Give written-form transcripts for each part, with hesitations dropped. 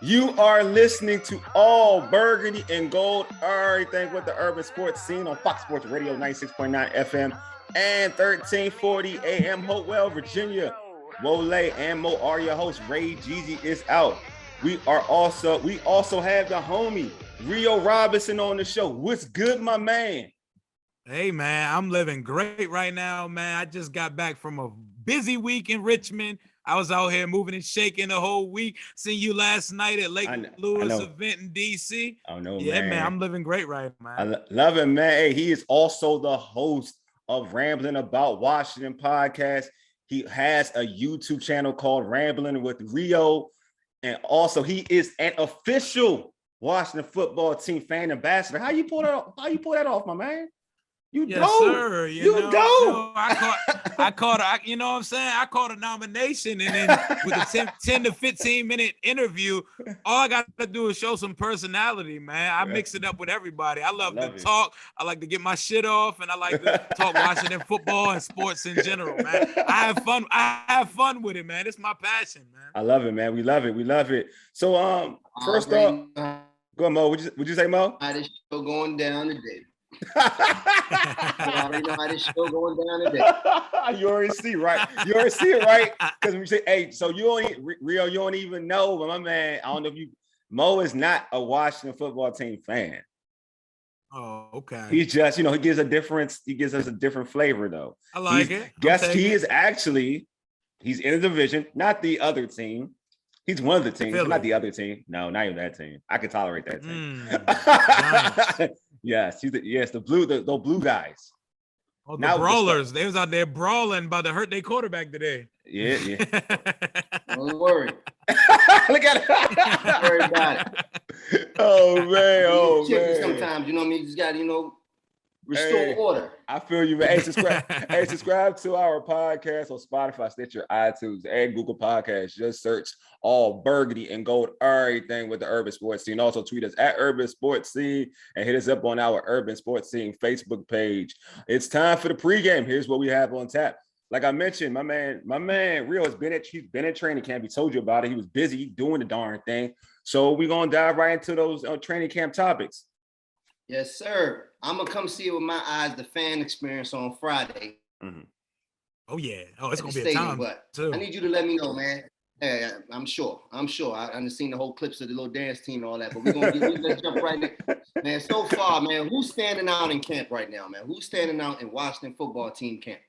You are listening to All Burgundy and Gold, everything with the urban sports scene on Fox Sports Radio 96.9 FM and 1340 AM, Hopewell, Virginia. Wole and Mo are your hosts. Ray Jeezy is out. We also have the homie Rio Robinson on the show. What's good, my man? Hey, man, I'm living great right now, man. I just got back from a busy week in Richmond. I was out here moving and shaking the whole week. Seen you last night at Lake Lewis event in D.C. I know, yeah, man. I'm living great right now, man. I love him, man. Hey, he is also the host of Rambling About Washington podcast. He has a YouTube channel called Rambling with Rio. And also, he is an official Washington football team fan ambassador. How you pull that off? How you pull that off, my man? Yes, sir. You know, I caught, you know what I'm saying? I caught a nomination, and then with a 10 to 15 minute interview, all I got to do is show some personality, man. I mix it up with everybody. I love to talk. I like to get my shit off, and I like to talk Washington football and sports in general, man. I have fun with it, man. It's my passion, man. I love it, man. We love it. So, first off, go on, Mo. Would you say, Mo? How this show going down today? I already know how this show going down today. You already see, right? You already see it, right? Because when you say, hey, so you don't even know, but my man, I don't know if Mo is not a Washington football team fan. Oh, okay. He just, he gives us a different flavor, though. I like it. Guess he is actually, he's in the division, not the other team. He's one of the teams, not the other team. No, not even that team. I can tolerate that team. Nice. Yes, the blue guys. Oh, the brawlers. They was out there brawling about to hurt their quarterback today. Yeah. Don't worry. Look at it. Don't worry about it. Oh man. Sometimes, you just got, restore order. I feel you, man. Hey, subscribe to our podcast on Spotify, Stitcher, iTunes, and Google Podcasts. Just search All Burgundy and Gold, everything with the urban sports scene. Also tweet us at Urban Sports Scene and hit us up on our Urban Sports Scene Facebook page. It's time for the pregame. Here's what we have on tap. Like I mentioned, my man Rio he's been at training camp. He told you about it. He was busy doing the darn thing. So we're gonna dive right into those training camp topics. Yes, sir. I'm gonna come see it with my eyes, the fan experience on Friday. Mm-hmm. Oh yeah. Oh, it's gonna be a time. But too. I need you to let me know, man. Hey, I'm sure. I've seen the whole clips of the little dance team and all that. But let's jump right in. Man, so far, man, who's standing out in camp right now, man? Who's standing out in Washington football team camp?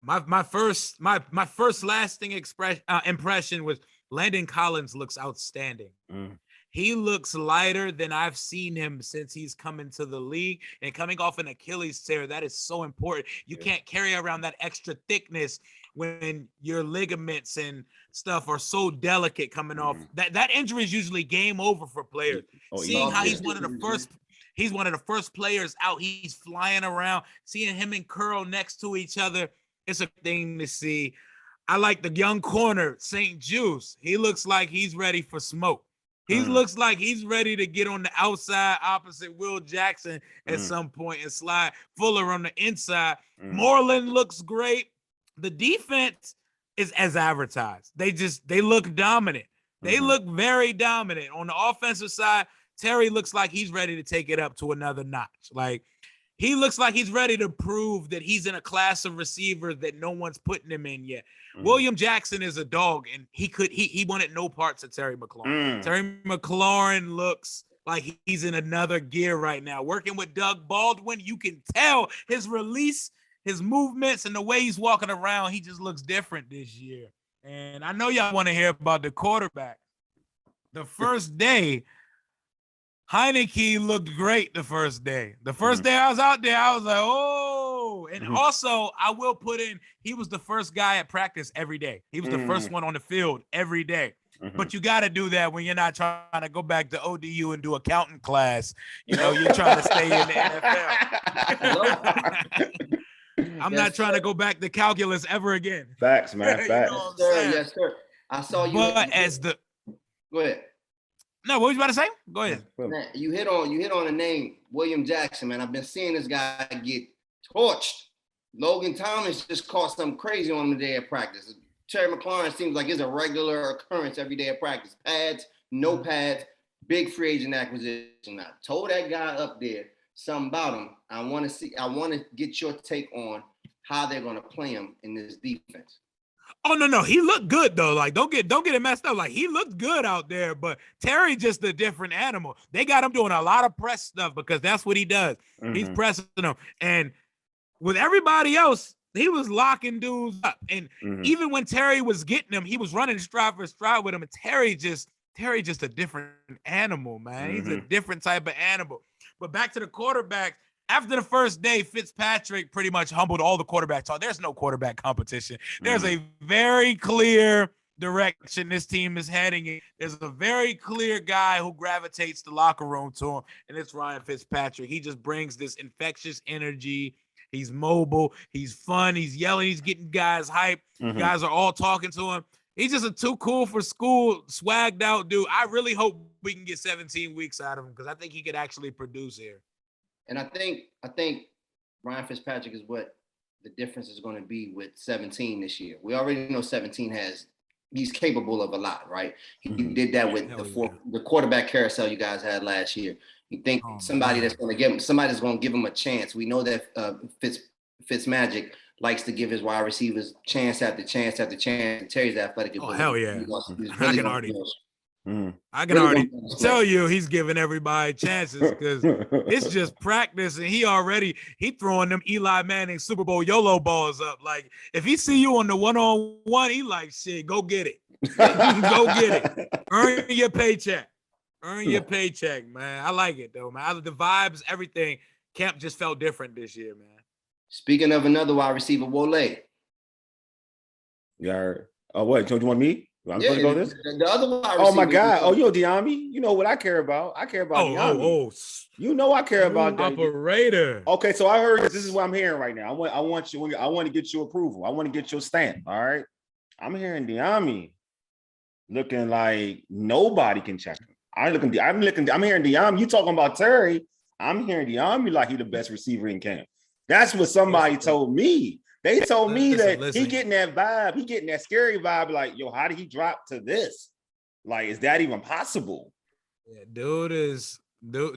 My first lasting impression was Landon Collins looks outstanding. He looks lighter than I've seen him since he's come into the league, and coming off an Achilles tear, that is so important. You can't carry around that extra thickness when your ligaments and stuff are so delicate coming off. That injury is usually game over for players. Seeing how he's one of the first players out, he's flying around, seeing him and Curl next to each other, it's a thing to see. I like the young corner, St. Juice. He looks like he's ready for smoke. He looks like he's ready to get on the outside opposite Will Jackson at some point and slide Fuller on the inside. Moreland looks great. The defense is as advertised. They look dominant. They look very dominant. On the offensive side, Terry looks like he's ready to take it up to another notch. Like, he looks like he's ready to prove that he's in a class of receivers that no one's putting him in yet. William Jackson is a dog, and he wanted no parts of Terry McLaurin. Terry McLaurin looks like he's in another gear right now. Working with Doug Baldwin, you can tell his release, his movements, and the way he's walking around, he just looks different this year. And I know y'all want to hear about the quarterback. The first day, Heineke looked great the first day. The first day I was out there, I was like, oh. And also, I will put in, he was the first guy at practice every day. He was the first one on the field every day. But you got to do that when you're not trying to go back to ODU and do accounting class. You're trying to stay in the NFL. I'm not trying to go back to calculus ever again. Facts, man. Facts. Yes, sir. I saw you. But Go ahead. No, what was you about to say? Go ahead. Man, you hit on the name William Jackson, man. I've been seeing this guy get torched. Logan Thomas just caught something crazy on him today at practice. Terry McLaurin seems like it's a regular occurrence every day of practice. Pads, no pads, big free agent acquisition. I told that guy up there something about him. I want to get your take on how they're going to play him in this defense. Oh no, he looked good though. Like don't get it messed up. Like he looked good out there, but Terry just a different animal. They got him doing a lot of press stuff because that's what he does. He's pressing them, and with everybody else, he was locking dudes up. And even when Terry was getting him, he was running stride for stride with him. And Terry just a different animal, man. He's a different type of animal. But back to the quarterbacks. After the first day, Fitzpatrick pretty much humbled all the quarterbacks. So there's no quarterback competition. There's a very clear direction this team is heading in. There's a very clear guy who gravitates the locker room to him, and it's Ryan Fitzpatrick. He just brings this infectious energy. He's mobile. He's fun. He's yelling. He's getting guys hyped. Guys are all talking to him. He's just a too cool for school, swagged out dude. I really hope we can get 17 weeks out of him because I think he could actually produce here. And I think Ryan Fitzpatrick is what the difference is going to be with 17 this year. We already know 17 he's capable of a lot, right? He did that with the quarterback carousel you guys had last year. You think somebody's going to give him a chance. We know that Fitzmagic likes to give his wide receivers chance after chance after chance. And Terry's athletic ability. Oh hell yeah! I can Really already tell you he's giving everybody chances because it's just practice and he throwing them Eli Manning Super Bowl YOLO balls up. Like if he see you on the one-on-one, he like, shit, go get it. Go get it. Earn your paycheck. Earn your paycheck, man. I like it though, man. The vibes, everything. Camp just felt different this year, man. Speaking of another wide receiver, Wole. Yeah. Oh, what? Do you want me? I'm supposed to go this? The other wide receiver. Oh my God! Oh, yo, Diami. You know what I care about? I care about Diami. You know I care about that. Operator. Okay, so I heard this is what I'm hearing right now. I want to get your approval. I want to get your stamp. All right. I'm hearing Diami looking like nobody can check him. I'm hearing Diami. You talking about Terry? I'm hearing Diami like he the best receiver in camp. That's what somebody told me. They told me that he getting that vibe, he getting that scary vibe. Like, yo, how did he drop to this? Like, is that even possible? Yeah, dude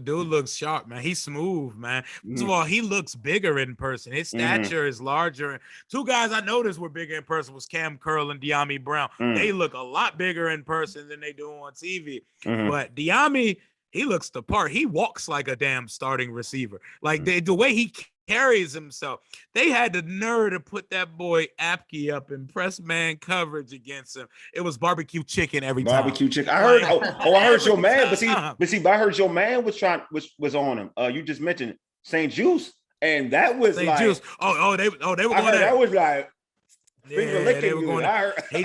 looks sharp, man. He's smooth, man. First of all, he looks bigger in person. His stature is larger. Two guys I noticed were bigger in person was Cam Curl and Diami Brown. They look a lot bigger in person than they do on TV. But Diami, he looks the part. He walks like a damn starting receiver. Like the way he carries himself. They had the nerve to put that boy Apke up in press man coverage against him. It was barbecue chicken every time. Barbecue chicken. I heard. I heard your man, but I heard your man was on him. You just mentioned St. Juice, and that was St. like Juice. They were going there. That was like finger licking. They were going he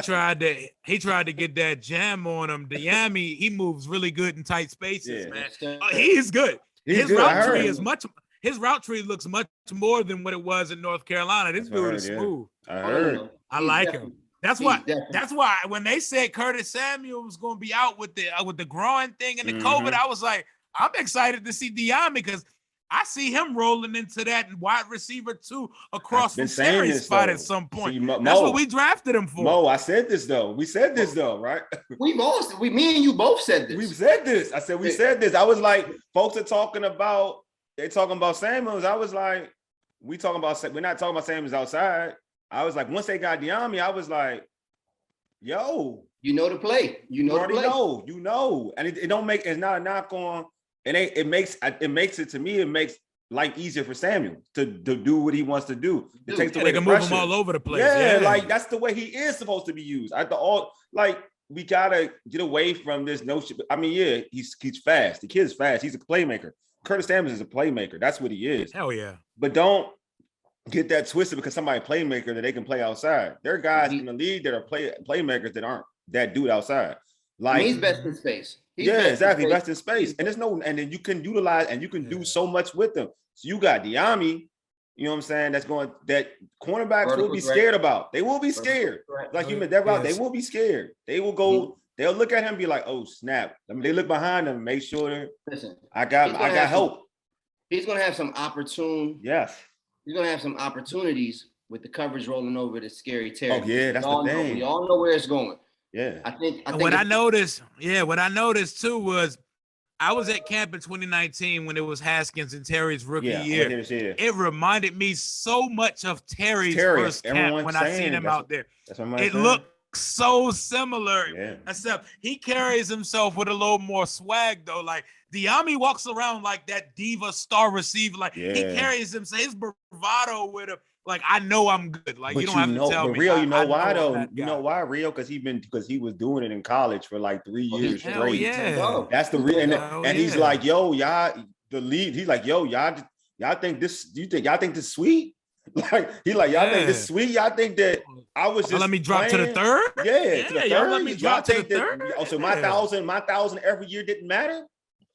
tried to get that jam on him. Diami, he moves really good in tight spaces, man. He is good. His route tree is much. His route tree looks much more than what it was in North Carolina. This dude is smooth. I heard. I like him. That's why when they said Curtis Samuel was going to be out with the growing thing and the COVID, I was like, I'm excited to see Diami because I see him rolling into that wide receiver too across from Terry's spot at some point. See, that's what we drafted him for. Mo, I said this though. We said this though, right? Me and you both said this. We said this. I said we said this. I was like, folks are talking about. They talking about Samuels. I was like, we're not talking about Samuels outside. I was like, once they got Diami, I was like, yo. You know the play. You already know. You know. And it's not a knock on, it makes life easier for Samuel to do what he wants to do. It takes away the pressure. Move him all over the place. Yeah, like that's the way he is supposed to be used. We gotta get away from this notion. I mean, yeah, he's fast. The kid's fast. He's a playmaker. Curtis Samuels is a playmaker. That's what he is. Hell yeah. But don't get that twisted because somebody playmaker that they can play outside. There are guys in the league that are playmakers that aren't that dude outside. Like he's best in space. Exactly. Best in space. And and then you can utilize and you can do so much with them. So you got Diami, you know what I'm saying? That cornerbacks will be scared about. They will be scared. Like you meant that route, they will be scared. They will go. They'll look at him and be like, "Oh snap!" I mean, they look behind them, make sure. Listen, I got help. He's gonna have some opportune. Yes. He's gonna have some opportunities with the coverage rolling over to scary Oh territory. yeah, that's the thing. We all know where it's going. Yeah. I think what I noticed too was I was at camp in 2019 when it was Haskins and Terry's rookie year. It reminded me so much of Terry's first camp when I seen him out there. It looked so similar, except he carries himself with a little more swag though. Like Diami walks around like that diva star receiver. Like he carries himself, his bravado with him. Like I know I'm good. Like but you don't have to tell me. Rio, you know why though? You know why, Rio? Because he was doing it in college for like 3 years straight. Yeah. That's the real. And he's like, yo, y'all, the lead. He's like, yo, y'all think this? Y'all think this sweet? Like he like y'all think this sweet? Y'all think that I was just let me drop to the third? Yeah, to the third. Y'all let me drop to the third. So my thousand every year didn't matter.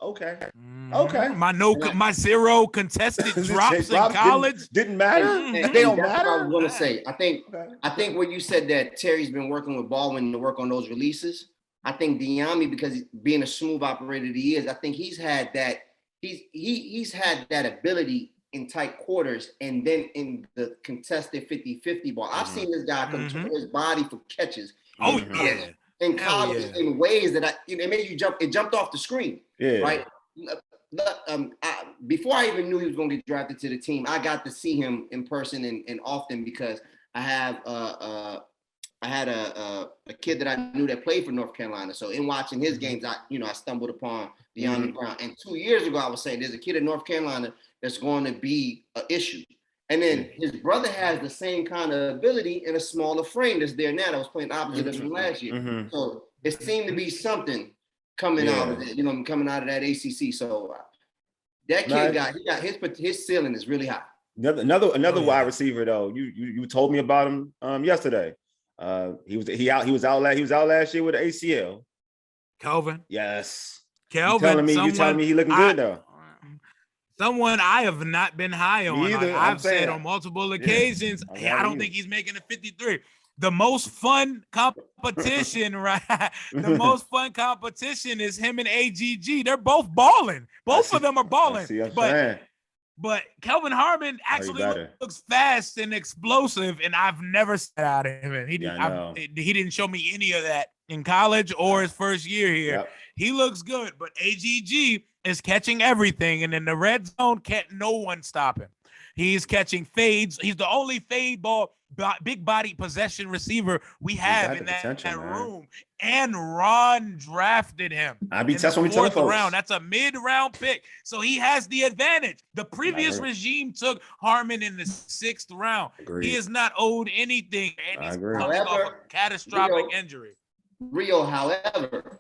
Okay. My 0 contested drops in college didn't matter. They don't matter. What I was gonna say. I think when you said that Terry's been working with Baldwin to work on those releases, I think Diami, because being a smooth operator that he is, I think he's had that. He's had that ability in tight quarters and then in the contested 50-50 ball. I've seen this guy control his body for catches. In college in ways that it made you jump. It jumped off the screen. Yeah. Right. Before I even knew he was going to get drafted to the team, I got to see him in person and often because I had a kid that I knew that played for North Carolina. So in watching his games, I stumbled upon De'Ami Brown. And 2 years ago, I was saying there's a kid in North Carolina that's going to be an issue. And then his brother has the same kind of ability in a smaller frame that's there now that was playing opposite of him last year. So it seemed to be something coming out of it, coming out of that ACC. So that kid his ceiling is really high. Another wide receiver though. You told me about him yesterday. He was out last year with the ACL. Calvin. Yes. Calvin. You telling me he looking good though? Someone I have not been high on. I've said on multiple occasions, I don't think he's making a 53. The most fun competition, right? The most fun competition is him and AGG. They're both balling. Both of them are balling. But Kelvin Harmon actually looks fast and explosive, and I've never sat out of him. He didn't show me any of that in college or his first year here. Yep. He looks good, but AGG is catching everything, and in the red zone, can't no one stop him. He's catching fades. He's the only fade ball, big body possession receiver we have in that room. And Ron drafted him. That's what we tell folks. Round. That's a mid-round pick, so he has the advantage. The previous regime took Harmon in the 6th round. Agreed. He is not owed anything, and he's coming off a catastrophic injury. Rio, however,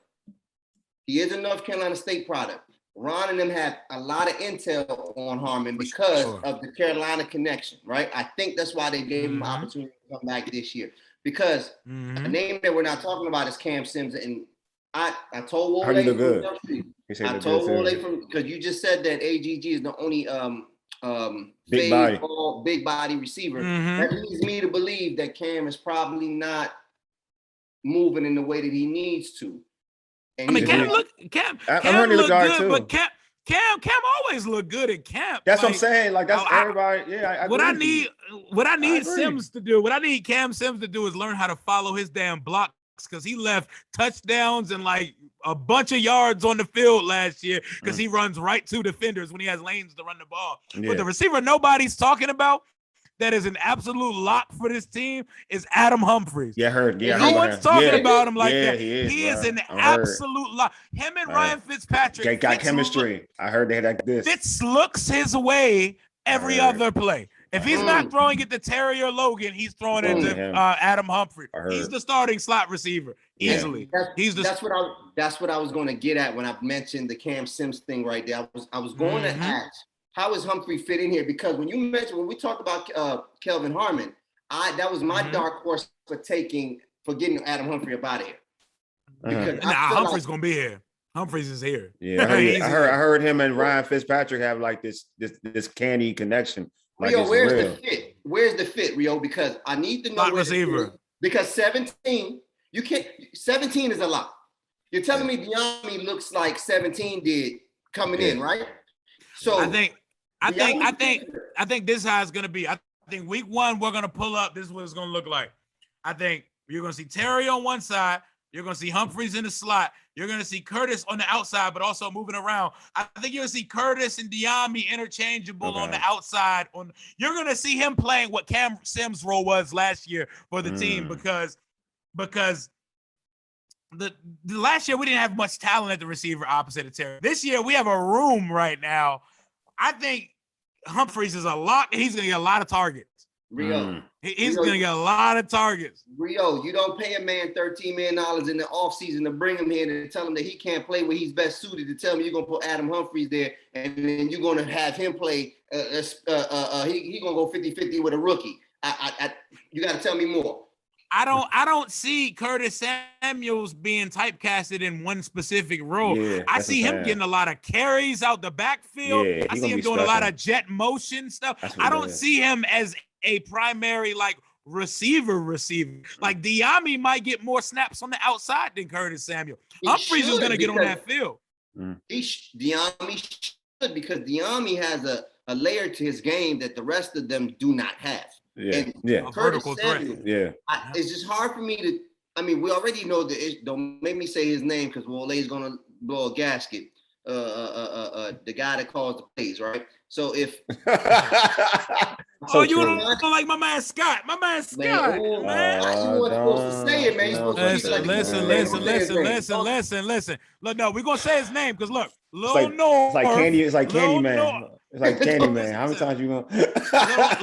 he is a North Carolina State product. Ron and them had a lot of intel on Harmon because of the Carolina connection, right? I think that's why they gave him an opportunity to come back this year. Because a name that we're not talking about is Cam Sims. And I told Wole, I told Wole because you just said that AGG is the only big body receiver. That leads me to believe that Cam is probably not moving in the way that he needs to. And Cam look good, too. But Cam always look good at camp. That's what I'm saying. Like that's everybody. Yeah, what I need Sims to do, what I need Cam Sims to do is learn how to follow his damn blocks because he left touchdowns and like a bunch of yards on the field last year because he runs right to defenders when he has lanes to run the ball. Yeah. But the receiver nobody's talking about that is an absolute lock for this team is Adam Humphries. Yeah, heard. Yeah, no one's talking about him like that. He is an absolute lock. Him and Ryan Fitzpatrick. They got chemistry. I heard they had like this. Fitz looks his way every other play. If he's not throwing it to Terry or Logan, he's throwing it to Adam Humphrey. He's the starting slot receiver easily. That's what I was going to get at when I mentioned the Cam Sims thing right there. I was going to ask, how is Humphrey fit in here? Because when we talked about Kelvin Harmon, that was my dark horse for getting Adam Humphrey up out of here. Humphrey's gonna be here. Humphreys is here. Yeah, I heard him and Ryan Fitzpatrick have like this canny connection. Like Rio, where's the fit? Where's the fit, Rio? Because I need to know where receiver. Because 17, 17 is a lot. You're telling me Diami looks like 17 did coming in, right? So I think this is how it's gonna be. I think week 1, we're going to pull up. This is what it's going to look like. I think you're going to see Terry on one side. You're going to see Humphreys in the slot. You're going to see Curtis on the outside, but also moving around. I think you're going to see Curtis and Diami interchangeable on the outside. You're going to see him playing what Cam Sims' role was last year for the team because the last year we didn't have much talent at the receiver opposite of Terry. This year we have a room right now. I think Humphreys is a lock. He's going to get a lot of targets. Rio. He's going to get a lot of targets. Rio, you don't pay a man $13 million in the offseason to bring him here to tell him that he can't play where he's best suited, to tell him you're going to put Adam Humphreys there and then you're going to have him play. He's going to go 50-50 with a rookie. You got to tell me more. I don't see Curtis Samuels being typecasted in one specific role. Yeah, I see him getting a lot of carries out the backfield. Yeah, I see him doing a lot of jet motion stuff. I don't see him as a primary receiver. Like Diami might get more snaps on the outside than Curtis Samuel. Humphreys is going to get on that field. Diami should, because Diami has a layer to his game that the rest of them do not have. Curtis Samuel, it's just hard for me to. I mean, we already know don't make me say his name because Wole is gonna blow a gasket. The guy that calls the plays, right? So if you don't like my man Scott. My man Scott. You weren't supposed to say it, man. You're supposed to listen. Look, no, we're gonna say his name because look, It's like Candyman. It's like Candyman. How many times you gonna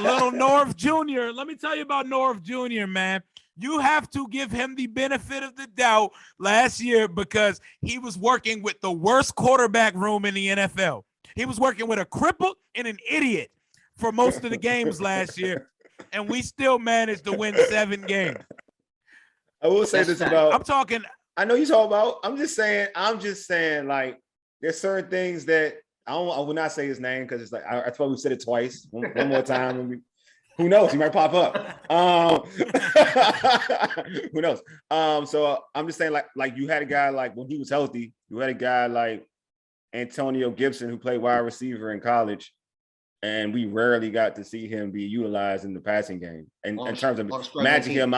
little Norv Jr. Let me tell you about Norv Jr., man. You have to give him the benefit of the doubt last year because he was working with the worst quarterback room in the NFL. He was working with a cripple and an idiot for most of the games last year, and we still managed to win 7 games. I will say this about. I know you talk about. I'm just saying. Like, there's certain things that I will not say his name because it's like I thought we said it twice. One more time. Who knows? He might pop up. Who knows? So I'm just saying, like you had a guy like when he was healthy, you had a guy like Antonio Gibson who played wide receiver in college, and we rarely got to see him be utilized in the passing game. And in terms of matching him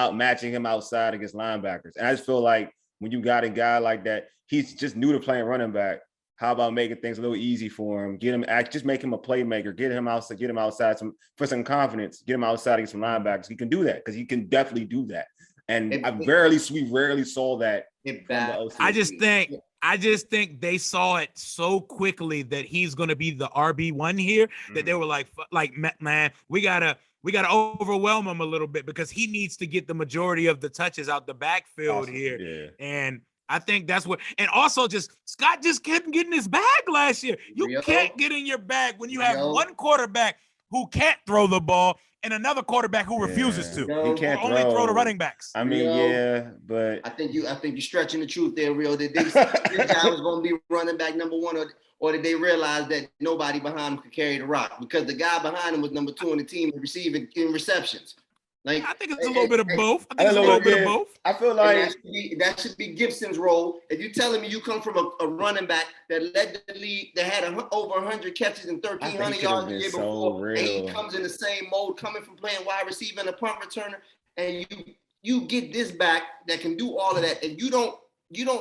outside against linebackers. And I just feel like when you got a guy like that, he's just new to playing running back. How about making things a little easy for him? Just make him a playmaker. Get him outside for some confidence. Get him outside against some linebackers. He can do that because he can definitely do that. And we rarely saw that. I just think they saw it so quickly that he's going to be the RB1 here that they were like, man, we gotta overwhelm him a little bit because he needs to get the majority of the touches out the backfield here. Yeah. And I think that's what, and also Scott just couldn't get in his bag last year. You can't get in your bag when you have one quarterback who can't throw the ball and another quarterback who refuses to. He can't only throw the running backs. I mean, but I think you're stretching the truth there, Rio. Did they say this guy was going to be running back number 1, or did they realize that nobody behind him could carry the rock because the guy behind him was number 2 on the team in receptions? Like, I think it's a little bit of both. I feel like that should be Gibson's role. If you're telling me you come from a running back that led the league, that had over 100 catches and 1,300 yards the year before, and he comes in the same mode, coming from playing wide receiver and a punt returner, and you get this back that can do all of that, and you don't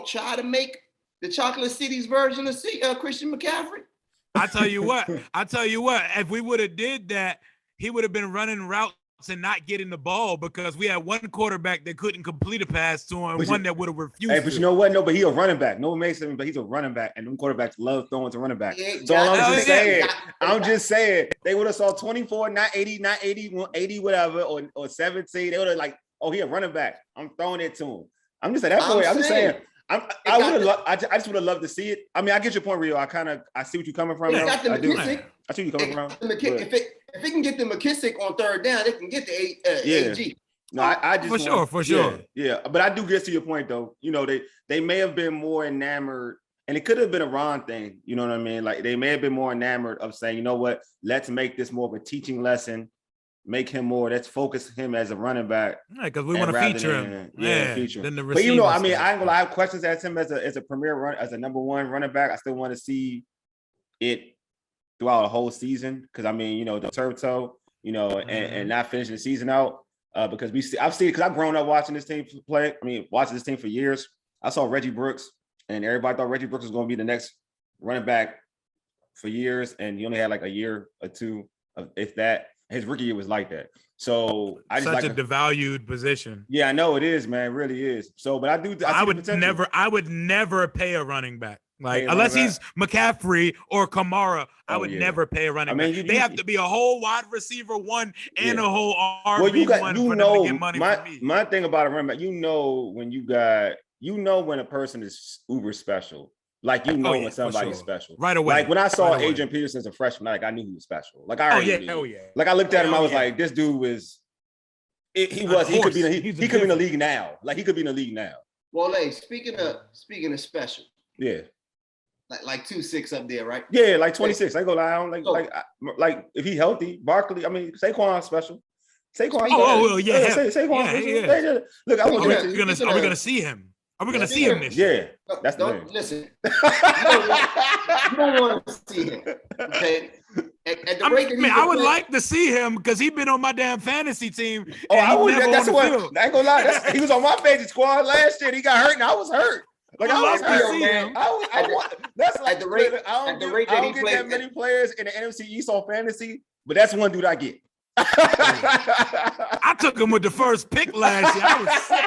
try to make the Chocolate City's version of Christian McCaffrey. I tell you what, if we would have did that, he would have been running routes and not getting the ball because we had one quarterback that couldn't complete a pass to him, one that would have refused. Hey, but you know what? No, but he's a running back. No one makes him, but he's a running back, and them quarterbacks love throwing to running back. So I'm just saying, they would have saw 24, not 80, 80, whatever, or 17. They would have like, oh, he a running back. I'm throwing it to him. I'm just saying that's the way. I'm just saying. I just would have loved to see it. I mean, I get your point, Rio. I see what you're coming from. I do. I see what you're coming from. If they can get the McKissick on third down, they can get the AG. No, I just for sure. Yeah, but I do get to your point though. You know, they may have been more enamored, and it could have been a Ron thing. You know what I mean? Like they may have been more enamored of saying, you know what, let's make this more of a teaching lesson. Make him more. Let's focus him as a running back. Yeah, because we want to feature him. Feature him. But you know, I mean, I ain't gonna lie, I have questions as him as a premier run, as a number 1 running back. I still want to see it throughout a whole season because I mean, you know, the turf toe. and not finishing the season out because I've seen it because I've grown up watching this team play. I mean, watching this team for years. I saw Reggie Brooks, and everybody thought Reggie Brooks was going to be the next running back for years, and he only had like a year or two, if that. His rookie year was like that. So I just such a devalued position. Yeah, I know it is, man. It really is. So, but I would never pay a running back. Like, unless he's McCaffrey or Kamara, I would never pay a running back. They have to be a whole wide receiver one and a whole RB1 for them to get money from me. My thing about a running back, when a person is uber special. Like, when somebody's special. Right away. Like, when I saw Adrian Peterson as a freshman, I knew he was special. Like, I already knew. Like, I looked at him, I was like, this dude was – he could be in the league now. Like, he could be in the league now. Well, hey, speaking of special. Yeah. Like 2-6 up there, right? Yeah, like 26. I ain't gonna lie. I don't like if he healthy, Barkley. I mean, Saquon's special. Saquon. Saquon. Look, are we gonna see him? Are we gonna see him this year? Yeah, that's the thing. Listen. You don't want to see him. Okay. At the rate that I would like to see him because he's been on my damn fantasy team. Oh, I would. That's what. I ain't gonna lie. He was on my fantasy squad last year. He got hurt, and I was hurt. Like, I was hurt, man. That's like the rate. I don't get that many players in the NFC East on fantasy, but that's one dude I get. I took him with the first pick last year. I was sick.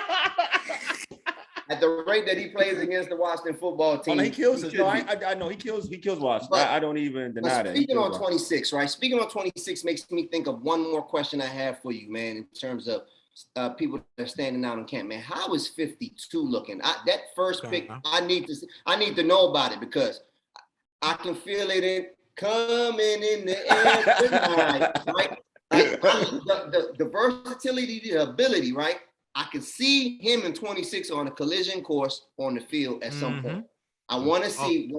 At the rate that he plays against the Washington football team, he kills us. No, I know he kills Washington. But I don't even deny that. Speaking on 26, right? Speaking on 26 makes me think of one more question I have for you, man, in terms of people that are standing out in camp, man. How is 52 looking? That first pick, I need to know about it because I can feel it coming in the air tonight, right? The versatility, the ability, right? I can see him in 26 on a collision course on the field at some point. I want to see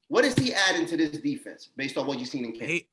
what is he adding to this defense based on what you've seen in camp.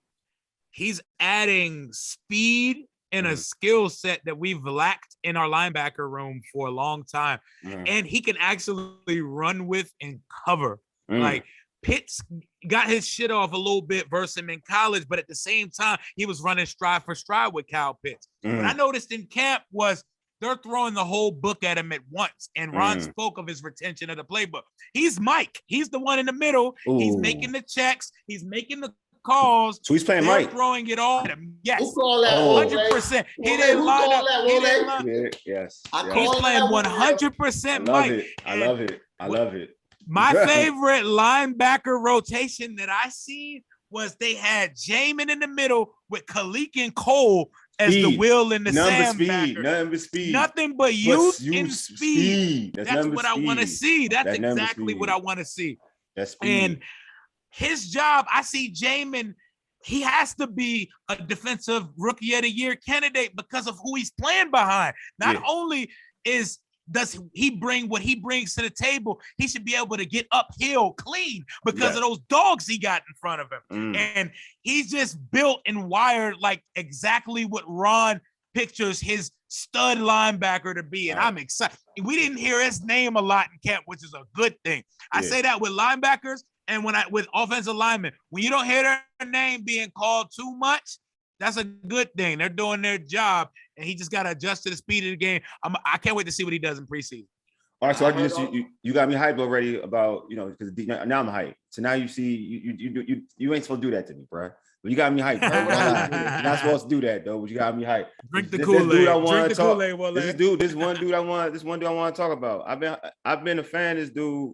He's adding speed and a skill set that we've lacked in our linebacker room for a long time. And he can actually run with and cover. Like, Pitts got his shit off a little bit versus him in college, but at the same time, he was running stride for stride with Kyle Pitts. What I noticed in camp was they're throwing the whole book at him at once. And Ron spoke of his retention of the playbook. He's Mike. He's the one in the middle. Ooh. He's making the checks. He's making the calls. So he's playing Mike. Throwing it all at him. Yes. Who called that? 100%. He didn't line up. Yes. He's playing 100% Mike. I love it. My favorite linebacker rotation that I seen was they had Jamin in the middle with Kalik and Cole as the wheel in the sand. Nothing but youth and speed. That's what I want to see. That's exactly what I want to see. That's speed. And his job, I see Jamin, he has to be a defensive rookie of the year candidate because of who he's playing behind. Not only does he bring what he brings to the table, he should be able to get uphill clean because of those dogs he got in front of him. And he's just built and wired like exactly what Ron pictures his stud linebacker to be. And I'm excited. We didn't hear his name a lot in camp, which is a good thing. I say that with linebackers and with offensive linemen. When you don't hear their name being called too much, that's a good thing. They're doing their job, and he just got to adjust to the speed of the game. I can't wait to see what he does in preseason. All right, so you got me hyped already about, because now I'm hyped. So now you see you ain't supposed to do that to me, bro. But you got me hyped. You're not supposed to do that though. But you got me hyped. Drink the Kool-Aid. This one dude I want to talk about. I've been a fan of this dude,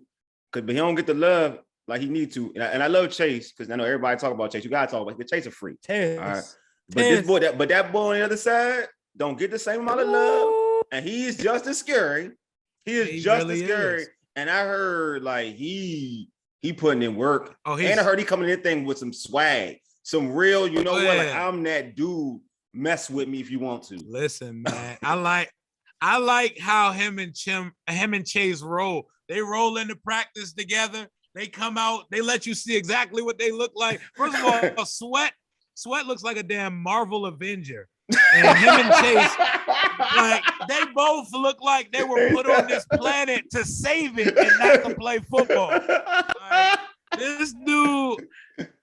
but he don't get the love like he need to. And I love Chase because I know everybody talk about Chase. You gotta talk about the Chase a freak. All right. But that boy on the other side don't get the same amount of love, and he is just as scary. He just as scary. And I heard like he putting in work. And I heard he coming in thing with some swag, some real. What? Like, I'm that dude. Mess with me if you want to. Listen, man. I like how him and Chase roll. They roll into practice together. They come out. They let you see exactly what they look like. First of all, Sweat looks like a damn Marvel Avenger. And him and Chase, like, they both look like they were put on this planet to save it and not to play football. Like, this dude,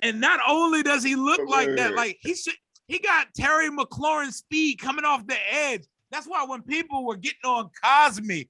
and not only does he look like that, like he He got Terry McLaurin speed coming off the edge. That's why when people were getting on Cosme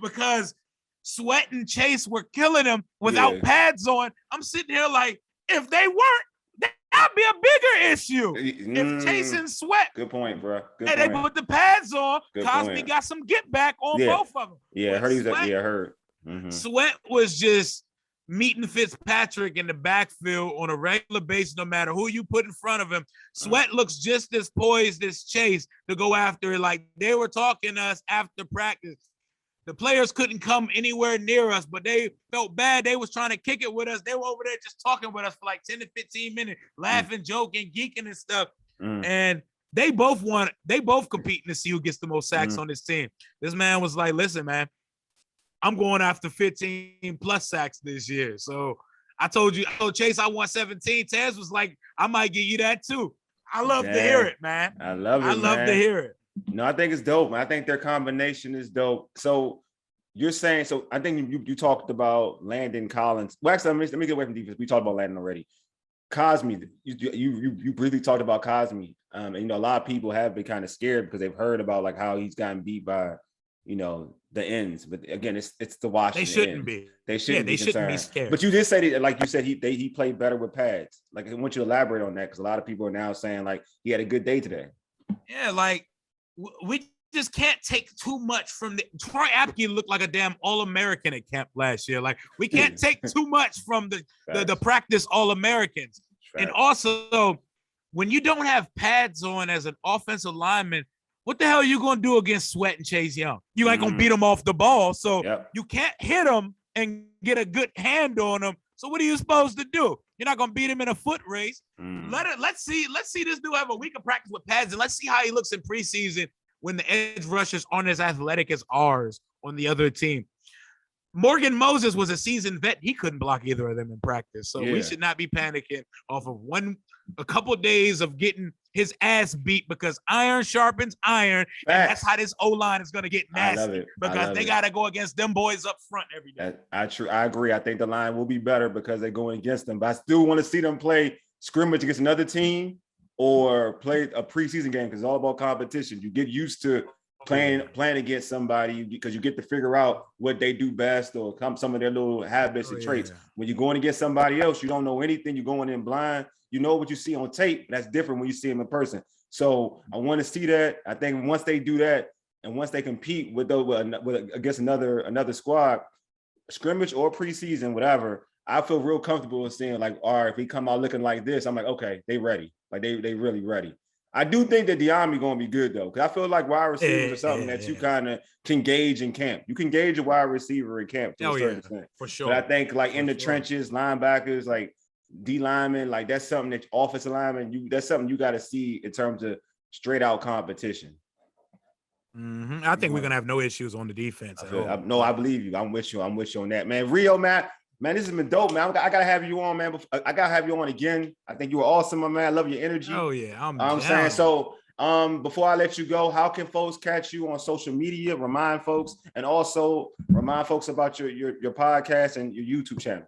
because Sweat and Chase were killing him without pads on, I'm sitting here like, if they weren't, that'd be a bigger issue. If Chase and Sweat, good point, bro. Good point. They put the pads on, Cosme got some get back on both of them. Yeah, I heard he was. I heard. Mm-hmm. Sweat was just meeting Fitzpatrick in the backfield on a regular basis, no matter who you put in front of him. Sweat looks just as poised as Chase to go after it. Like they were talking to us after practice. The players couldn't come anywhere near us, but they felt bad. They was trying to kick it with us. They were over there just talking with us for like 10 to 15 minutes, laughing, joking, geeking and stuff. And they both competing to see who gets the most sacks on this team. This man was like, listen, man, I'm going after 15 plus sacks this year. So I told Chase I want 17. Taz was like, I might give you that too. I love to hear it, man. I love to hear it. No, I think it's dope, man. I think their combination is dope. So you're saying, so I think you talked about Landon Collins. Well, actually, let me get away from defense. We talked about Landon already. Cosme, you briefly talked about Cosme. And, you know, a lot of people have been kind of scared because they've heard about like how he's gotten beat by, you know, the ends. But again, it's the Washington. They shouldn't ends. be. They shouldn't be scared. But you did say that, like you said, he played better with pads. Like I want you to elaborate on that because a lot of people are now saying like he had a good day today. Yeah, like we just can't take too much from Troy Apke looked like a damn All-American at camp last year. Like we can't take too much from the practice All-Americans. And also, when you don't have pads on as an offensive lineman, what the hell are you going to do against Sweat and Chase Young? You ain't going to beat them off the ball. So you can't hit them and get a good hand on them. So what are you supposed to do? You're not going to beat him in a foot race. Let's see this dude have a week of practice with pads, and let's see how he looks in preseason when the edge rushers aren't as athletic as ours on the other team. Morgan Moses was a seasoned vet. He couldn't block either of them in practice. So we should not be panicking off of a couple of days of getting his ass beat because iron sharpens iron. And that's how this O-line is going to get nasty because they got to go against them boys up front every day. I agree. I think the line will be better because they're going against them. But I still want to see them play scrimmage against another team or play a preseason game because it's all about competition. You get used to playing against somebody because you get to figure out what they do best or some of their little habits and traits. When you're going against somebody else, you don't know anything. You're going in blind. You know what you see on tape. That's different when you see them in person. So I want to see that. I think once they do that and once they compete with against another squad, scrimmage or preseason, whatever, I feel real comfortable in seeing like, all right, if we come out looking like this, I'm like, okay, they ready. Like they really ready. I do think that Diami going to be good though, because I feel like wide receivers are something that you kind of can gauge in camp. You can gauge a wide receiver in camp to a certain extent. For sure. But I think like in the trenches, linebackers, like D linemen, like that's something that offensive linemen, that's something you got to see in terms of straight out competition. I think we're gonna have no issues on the defense. I believe you. I'm with you on that, man. Rio, man, this has been dope, man. I gotta have you on, man. I gotta have you on again. I think you were awesome, my man. I love your energy. Oh yeah, I'm saying so. Before I let you go, how can folks catch you on social media? Remind folks, and also remind folks about your podcast and your YouTube channel.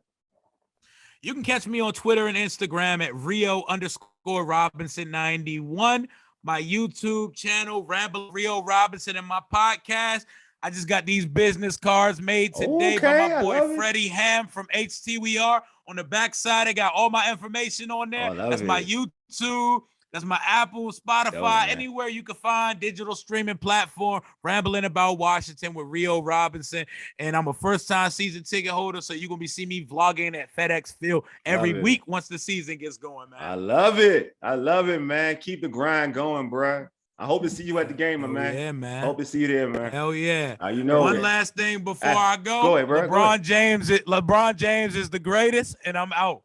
You can catch me on Twitter and Instagram at Rio_Robinson91. My YouTube channel, Ramble Rio Robinson, and my podcast. I just got these business cards made today by my boy Freddie Ham from HTWR. On the backside, I got all my information on there. That's my YouTube. That's my Apple, Spotify, anywhere you can find digital streaming platform, Rambling About Washington with Rio Robinson. And I'm a first-time season ticket holder, so you're going to be seeing me vlogging at FedEx Field every week once the season gets going, man. I love it, man. Keep the grind going, bro. I hope to see you at the game, my man. Yeah, man. Hope to see you there, man. Hell yeah. You know One last thing before I go. Go ahead, bro. LeBron James is the greatest, and I'm out.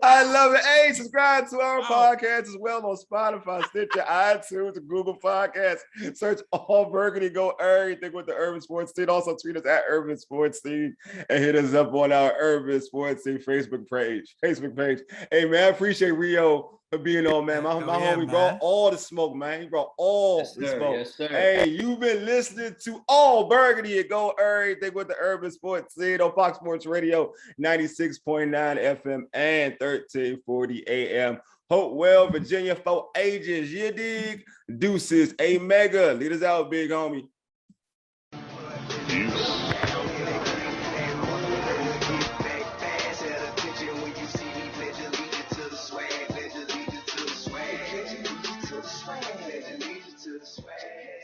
I love it. Hey, subscribe to our podcast as well on Spotify, Stitcher, iTunes, and Google Podcasts. Search All Burgundy, go Errrything with the Urban Sports Team. Also tweet us at Urban Sports Team and hit us up on our Urban Sports Team Facebook page. Hey man, I appreciate Rio for being on, man. My homie brought all the smoke, man. He brought all the smoke. Yes, sir. Hey, you've been listening to All Burgundy and Go Errrything with the Urban Sports Team on Fox Sports Radio. 96.9 FM, and 1340 AM. Hopewell, Virginia, for ages. You dig? Deuces, a mega. Lead us out, big homie. Swag.